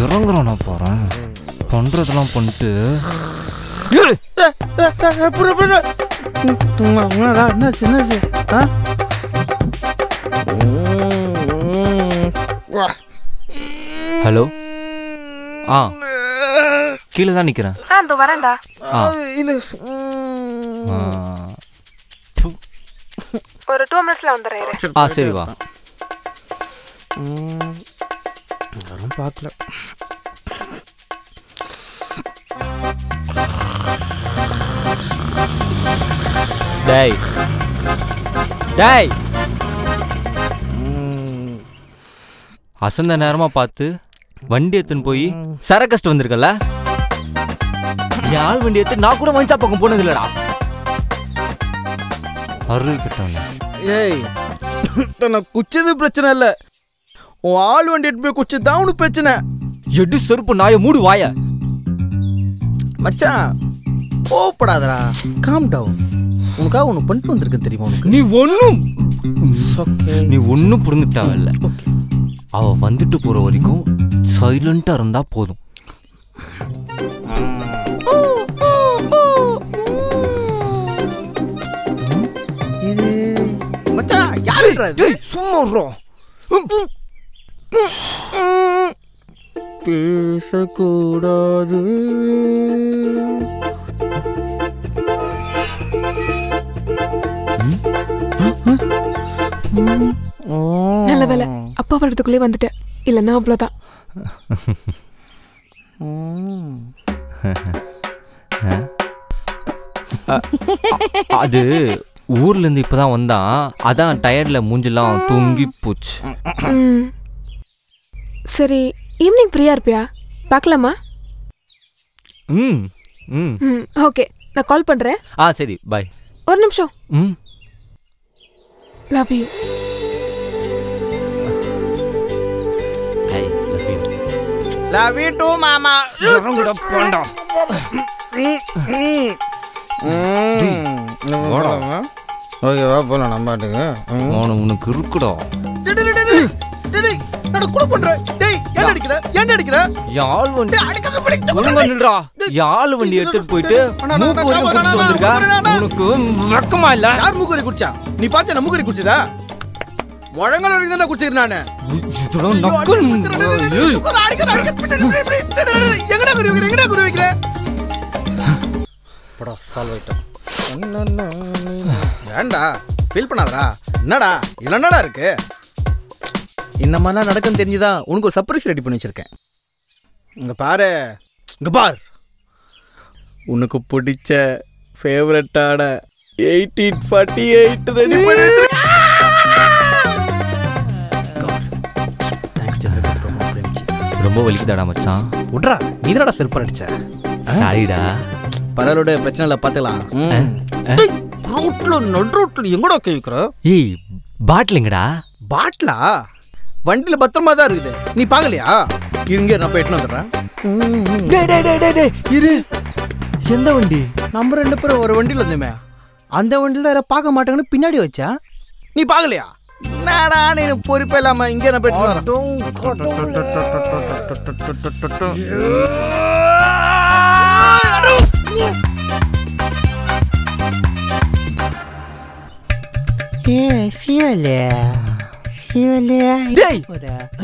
இறங்குறோம் நான் போறேன் பண்றதெல்லாம் பண்ணிட்டு என்னாச்சு ஹலோ கீழே தான் நிக்கிறேன் வரேன்டா ஒரு 2 minutesல வந்துறேன் சரி வா யாரும் பார்க்கல டேய் டேய் அசந்த நேரமா பார்த்து வண்டி எடுத்துன்னு போய் சரக்கஸ்ட் வந்திருக்கல யாழ் வண்டி எடுத்து நான் கூட மஞ்சா பக்கம் போனது இல்லடா அரு கிட்டவங்க ஏய் தன்னை குச்சது பிரச்சனை இல்லை உன் ஆள் வண்டி எடுத்து போய் குச்சதான் உனக்கு பிரச்சனை எடு செருப்பு நாய மூடு வாய மச்சான் கோவப்படாதடா காம் டவுன் உனக்காக ஒன்று பண்ணிட்டு வந்திருக்கேன் தெரியுமா உனக்கு நீ ஒன்றும் புரிஞ்சு தேவையில்ல அவ வந்துட்டு போற வரைக்கும் சைலண்டா இருந்தா போதும் இது மச்சான் யாருடா சும்மா பேசக்கூடாது நல்ல வேலை அப்பா வரதுக்குள்ளே வந்துட்டேன் இல்லைன்னா அவ்வளோதான் அது ஊர்ல இருந்து இப்பதான் வந்தான் அதான் டயர்ட்ல மூஞ்செல்லாம் தொங்கி போச்சு சரி ஈவினிங் ஃப்ரீயா இருப்பியா பார்க்கலாமா ஓகே நான் கால் பண்றேன் சரி பாய் ஒரு நிமிஷம் love you love you too மாமா போண்டா ஓகே வா போலாம் நம்ம பாட்டுக்கு உனக்கு இருக்குடா கூட பண்ற டேய் என்ன அடிக்கிற யாழ் வண்டி நில்றா யாழ் வண்டி எடுத்துட்டு போயிட்டு மூக்கு வரைக்கும் குடிச்சிட்டு வந்திருக்கா உனக்கு வெக்கமா இல்ல யார் மூக்கு குடிச்சா நீ பாத்து என்ன மூக்கு குடிச்சதா முழங்கால் வரைக்கும் தான் குடிச்சிருக்கேன் நானு எங்கடா குரு வைக்கிற படா சால்வ் ஆயிட்டோம் வேண்டா ஃபீல் பண்ணாதடா என்னடா இதுல என்னடா இருக்கு இந்த மாதிரிலாம் நடக்குன்னு தெரிஞ்சுதான் உனக்கு ஒரு சர்ப்ரைஸ் ரெடி பண்ணி வச்சிருக்கேன் இங்க பார் உனக்கு பிடிச்ச ஃபேவரட்டான 1848 ரெடி பண்ணி வச்சிருக்கேன் ரொம்ப வலிக்குதாடா மச்சான் விட்றா நீதாடா செல்ஃபர் அடிச்ச சாரிடா பரலோட பிரச்சனை இல்லை பார்த்துக்கலாம் ரோட்ல எங்கடா கேட்குற ஏய் பாட்டிலுங்கடா பாட்டிலா வண்டியில பத்திரமா தான் இருக்குது நீ பாக்கலையா இருங்க நான் போய் எட்டு வந்துடுறேன் இரு எந்த வண்டி நம்ம 2 பேரும் ஒரு வண்டியில இருந்தோமே அந்த வண்டியில யாரை பார்க்க மாட்டாங்கன்னு பின்னாடி வச்சா நீ பாக்கலையா என்னடா நீ பொறுப்பே இல்லாம இங்கே நான் போயிட்டு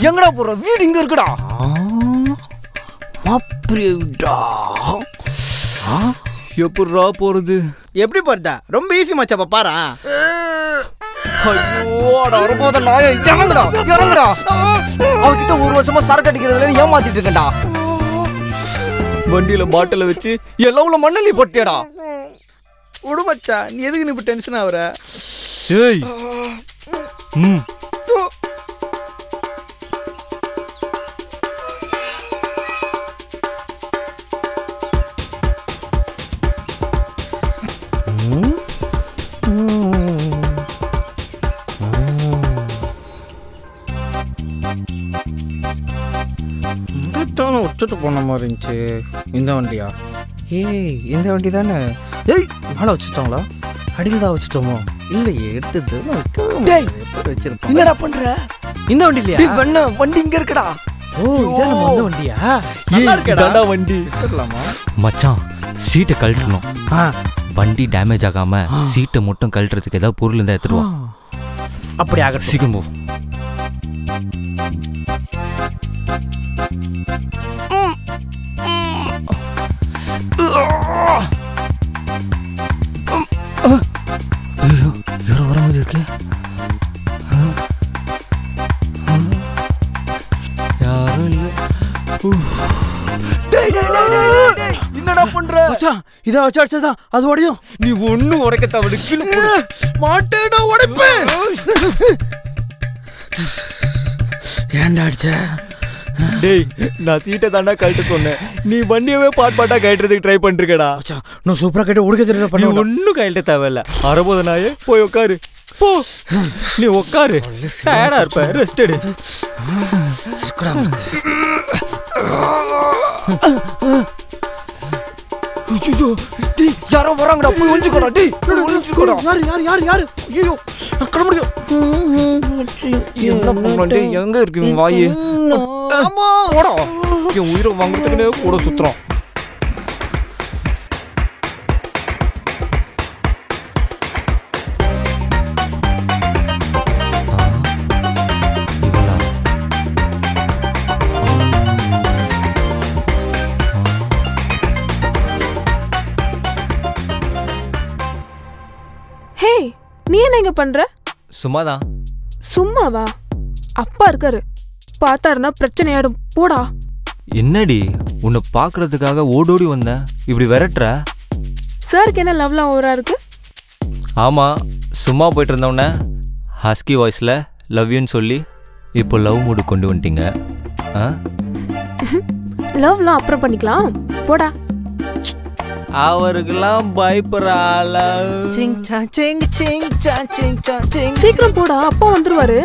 எங்கடா போற வீடு இங்க இருக்குடா எப்படிடா போறது எப்படி போறதா ரொம்ப ஈஸி மச்சா பாரு அவகிட்ட 1 வருஷமா சரக்கு அடிக்கிறதுல ஏமாத்திட்டு இருக்கேன்டா வண்டியில பாட்டில வச்சு எல்லாம் மண்ணலி போட்டியடா விடு மச்சா நீ எதுக்கு நீ இப்ப டென்ஷன் ஆகுற ஏய் விட்டுட்டு போன மாதிரி இருந்துச்சு இந்த வண்டியா ஏய் இந்த வண்டி தானே ஏய் மேலே வச்சுட்டோங்களா அடியில் தான் வச்சுட்டோமோ இல்லையே எடுத்தது வச்சிருப்போம். என்னடா பண்ற? இந்த வண்டி இல்லையா? வேணா வண்டி இங்க இருக்குடா. ஓ இதான் நம்ம வந்த வண்டியா? நல்லா இருக்கேடா வண்டி. எடுக்கலாமா மச்சான்? சீட்டை கழட்டணும். வண்டி டேமேஜ் ஆகாம சீட்டை மட்டும் கழட்டுறதுக்கு ஏதாவது பொருள் இருந்தா எடுத்துட்டு வா. அப்படி ஆகட்டும். சீக்கிரம் போ. யாரோ வர மாதிரி இருக்கு. யாரும் இல்ல. என்னடா பண்ற? இதை வச்சு அடிச்சதா அது உடையும். நீ ஒன்னும் உடைக்க தவிர மாட்டேடா உடைப்பேன். ஏன்டா அடிச்ச? டேய் நான் சீட்டை தாண்டா கழட்ட சொன்னேன். நீ வண்டியவே பாட்டா கழட்டுறதுக்கு ட்ரை பண்ணிருக்கடா. நான் சூப்பரா கேட்டு உடைக்க தெரியல நீ ஒன்னும் கழட்ட தேவையில்ல. அறபோத நாயே போய் உட்காரு போ. நீ உட்காரு. டயர்டா இருப்ப. ரெஸ்ட் எடு. யாரோ வராங்கடா. போய் ஒளிஞ்சுக்கோடா. டேய் ஒளிஞ்சுக்கோடா. யாரு ஐயோ கட முடியும். என்ன பண்ணே? எங்க இருக்கு வாயி? போடா. என் உயிரை வாங்குறதுக்குனே கூட சுத்துறான். ஹே, நீ என்ன இங்க பண்ற? சும்மாதான். சும்மாவா? அப்பா இருக்காரு, பார்த்தாருன்னா பிரச்சனை ஆயிடும். போடா. என்னடி உன்னை பாக்குறதுக்காக ஓடோடி வந்தேன். இப்படி விரட்டுற? சாருக்கு என்ன லவ்லாம் ஓவரா இருக்கு? ஆமா, சும்மா போயிட்டு இருந்தவன ஹஸ்கி வாய்ஸ்ல லவ் யூன்னு சொல்லி இப்போ லவ் மூடு கொண்டு வந்துட்டீங்க. லவ்லாம் அப்புறம் பண்ணிக்கலாம். போடா. அவருக்கெல்லாம் பயப்படுறாள. சீக்கிரம் போடா, அப்பா வந்துருவாரு.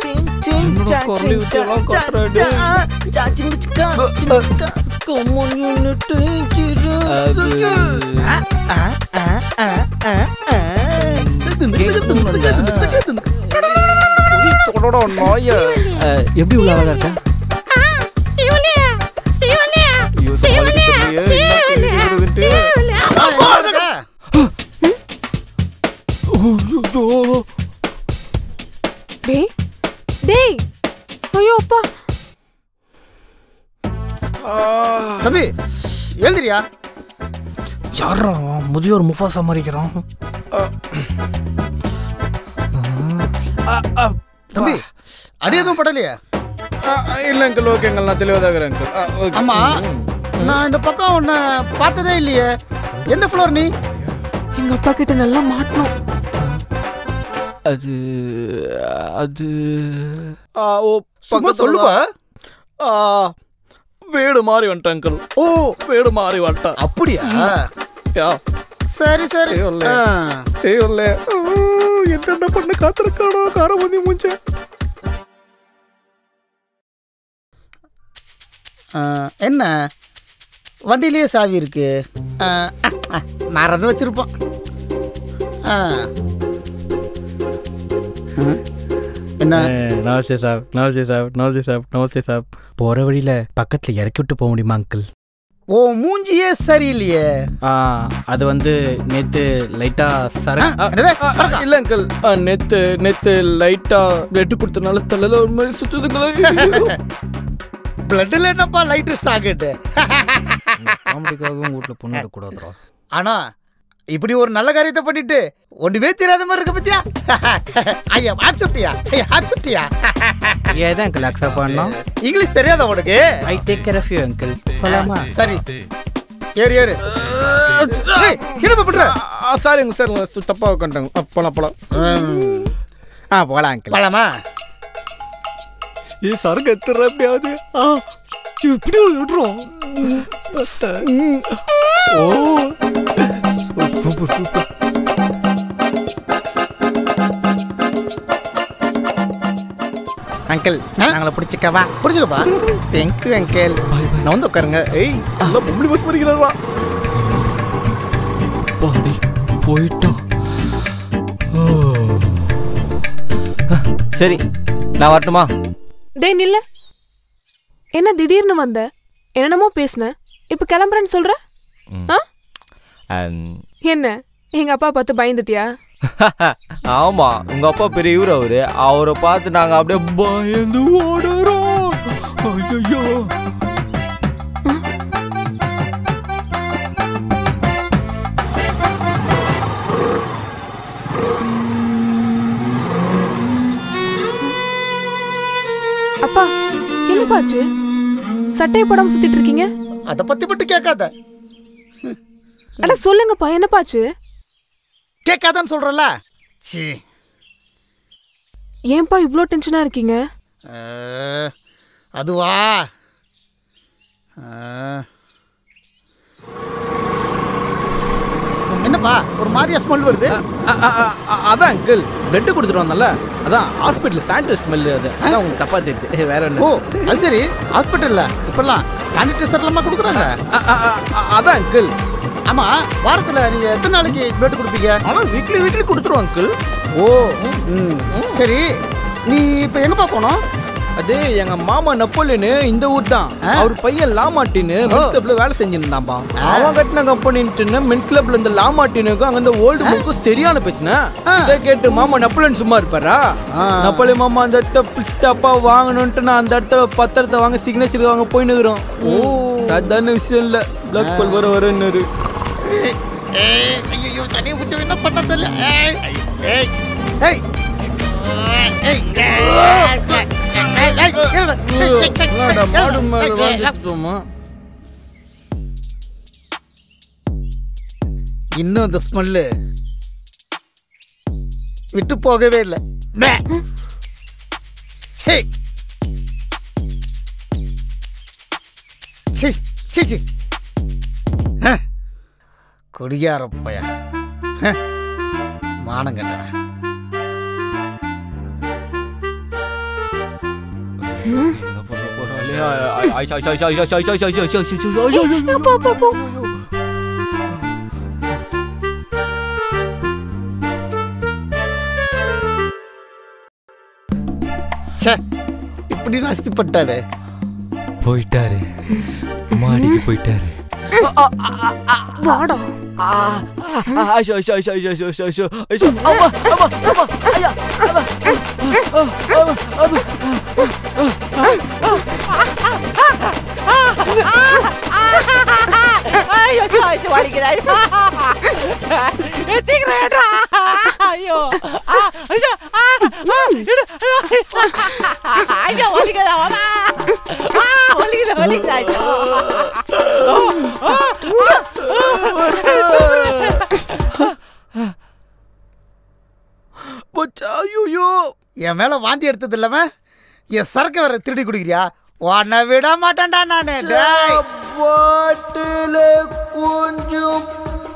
எப்படி உள்ள அழகா இருக்க? டேய் ஐயோ அப்பா. தம்பி எழுந்திரியா. யாரா முதியோர் முஃபாசா மாதிரிக்கிறான். தம்பி அடி எதுவும் படலையா? இல்லை அங்கிள். ஓகே அங்கிள், நான் தெளிவாக அங்கிள். ஆமா, நான் இந்த பக்கம் உன்னை பார்த்ததே இல்லையே. எந்த ஃப்ளோர் நீ? எங்க அப்பா கிட்ட நல்லா மாட்டணும். அது அது ஓ சும்மா சொல்லுப்பா. வீடு மாறி வந்துட்டேன் அங்கிள். ஓ வீடு மாறி வந்துட்டேன். அப்படியா? சரி சரி. என்னென்ன பண்ண காத்திருக்கானோ காரம் வந்து மூஞ்ச. என்ன வண்டியிலேயே சாவி இருக்கு. மறந்து வச்சிருப்போம். என்ன? நமஸ்தே சாப், நமஸ்தே சாப், நமஸ்தே சாப், நமஸ்தே சாப். போகிற வழியில் பக்கத்தில் இறக்கி விட்டு போக முடியுமா அங்கிள்? ஓ மூஞ்சியே சரியில்லையே. அது வந்து நேற்று லைட்டாக இல்லை அங்கிள். நேற்று லைட்டாக பிளட்டு கொடுத்தனால தலையில் ஒரு மாதிரி சுற்றுதுங்களே. பிளட்டில் என்னப்பா லைட்டு சாக்கெட்டு? காமெடிக்காகவும் வீட்டில் பொண்ணு விடக்கூடாதுரா. ஆனால் இப்படி ஒரு நல்ல காரியத்தை பண்ணிட்டு ஒன்றுமே தெரியாத மாதிரி இருக்க பத்தியா? ஐயா ஆப்சப்டியா? ஐயா ஆப்சப்டியா? ஏதான் அங்கிள் அக்செப்ட் பண்ணோம். இங்கிலீஷ் தெரியாத உனக்கு? I take care of you uncle. போலாமா? சரி ஏறு ஏறு. என்ன பண்ற? சாரி சார், தப்பா உட்காந்துட்டாங்க. போலாம் போலாம். போலாம் அங்கிள். போலாமா? ஏ சரக்கு எத்துற எப்படியாவது. இப்படி விட்டுரும். Oh super super. அங்கிள் நாங்களை பிடிச்சிக்கவா? பிடிச்சிக்கப்பா. Thank you uncle. நான் வந்து உட்காருங்க. ஏய் நல்லா பொம்பளை பஸ் படிக்கிறாரா? போயிட்டோம். சரி நான் வரட்டுமா? டேய் நில்ல. என்ன திடீர்னு வந்த? என்னென்னமோ பேசுன, இப்ப கிளம்புறேன்னு சொல்ற? என்ன எங்க அப்பா பார்த்து பயந்துட்டியா? ஆமா, உங்க அப்பா பெரிய இவர், அவரை பார்த்து நாங்க அப்படியே பயந்து ஓடுறோம். ஐயோ அப்பா என்னப்பாச்சு? சட்டையை போடாம சுத்திட்டு இருக்கீங்க? அத பத்தி மட்டும் கேட்காத. அட சொல்லுங்கப்பா, என்னப்பாச்சு? கேட்காதன்னு சொல்றல. சீ, ஏன்பா இவ்ளோ டென்ஷனா இருக்கீங்க? அதுவா, என்னப்பா ஒரு மாதிரியா ஸ்மெல் வருது? அதான் அங்கிள் பிளட் கொடுத்துட்டு வந்தல, அதான் ஹாஸ்பிட்டல் சானிட்டரி ஸ்மெல். அதான் உங்களுக்கு தப்பா தெரியுது, வேற ஒன்று. ஓ அது சரி, ஹாஸ்பிட்டல்ல இப்பெல்லாம் சானிடைசர் எல்லாம் கொடுக்குறாங்க. அதான் அங்கிள். ஆமா, வாரத்துல நீங்க எத்தனை நாளைக்கு பிளட் கொடுப்பீங்க? ஆனால் வீக்லி வீக்லி கொடுத்துருவோம் அங்கிள். ஓ சரி, நீ இப்போ எங்கப்பா போனோம்? அது எங்க மாமா நப்போலியனு இந்த ஊர் தான். அவர் பையன் லாமாட்டின்னு மென்ஸ் கிளப்ல வேலை செஞ்சிருந்தான்பா. அவன் கட்டின கம்பெனின்னு மென்ஸ் கிளப்ல இந்த லாமாட்டினுக்கும் அங்க இந்த ஓல்டு புக்கும் சரியான பிரச்சனை. இதை கேட்டு மாமா நப்போலியன் சும்மா இருப்பாரா? நப்போலியன் மாமா அந்த இடத்த ஸ்டாப்பா வாங்கணும்ட்டு நான் அந்த இடத்துல பத்திரத்தை வாங்க சிக்னேச்சர் வாங்க போயின்னு இருக்கிறோம். ஓ சாதாரண விஷயம் இல்ல, பிளாக் பால் வர வரன்னு. ஐயோ தனியை பிடிச்ச என்ன பண்ணதில்ல. இன்னும் அந்த ஸ்மெல்லு விட்டு போகவே இல்லை. குடியாரப்பைய மானம் கட்டவன். இப்படி நாஸ்திப்பட்டாரு. போயிட்டாரு, மாடிக்கு போயிட்டாரு. வாடா. என் மேல வாந்தி எடுத்தது இல்லாம என் சரக்கு வர திருடி குடிக்கிறியா? உன்னை விட மாட்டேன்டா நானு. பாட்டில கொஞ்சம்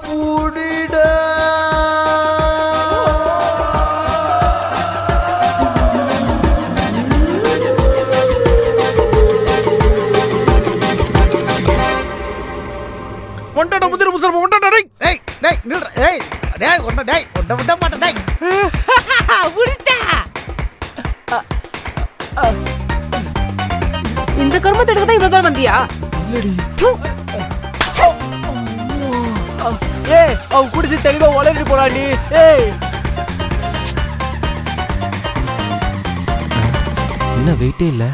புடிட. ஒண்டட முதிர முசல்மா ஒண்டட. டேய் டேய் டேய் நில்ற. டேய் டேய் ஒண்ட டேய் ஒண்ட விட மாட்டேன். டேய் புடிடா. இந்த கர்மத்தை எடுக்க தான் இவ்வளவு தூரம் வந்தியா? ஏய், அவன் குடிச்சு தெளிவா உளறி போறாடி. ஏய், என்ன வெயிட்டே இல்ல.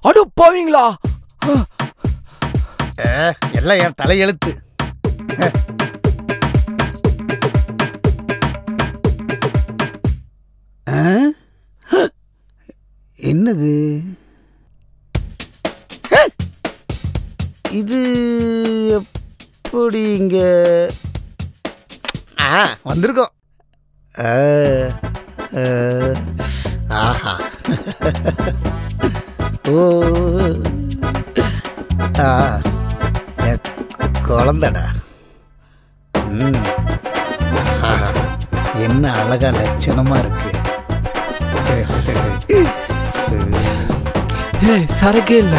அடு போவீங்களா? எல்லாம் என் தலையெழுத்து. என்னது இது? எப்படி இங்க வந்திருக்கோம்? ஆஹா, ஓ குழந்தடா. என்ன அழகா லட்சணமா இருக்கு. சரக்கே இல்ல.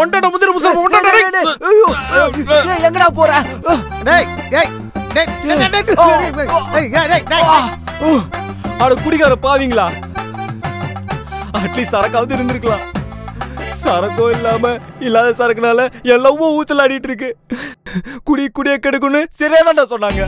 ஒண்டடா முந்திர முசல் ஒண்டடா. எங்கடா போற? டேய் டேய் டேய் டேய் டேய் அட குடிகார பாவீங்களா, அட்லீஸ்ட் சரக்காவது இருந்திருக்கலாம். சரக்கும் இல்லாத சரக்குனால எல்லாமும் ஊச்சல் ஆடிட்டு இருக்கு. குடிய கெடுக்குன்னு சரியா தான்டா சொன்னாங்க.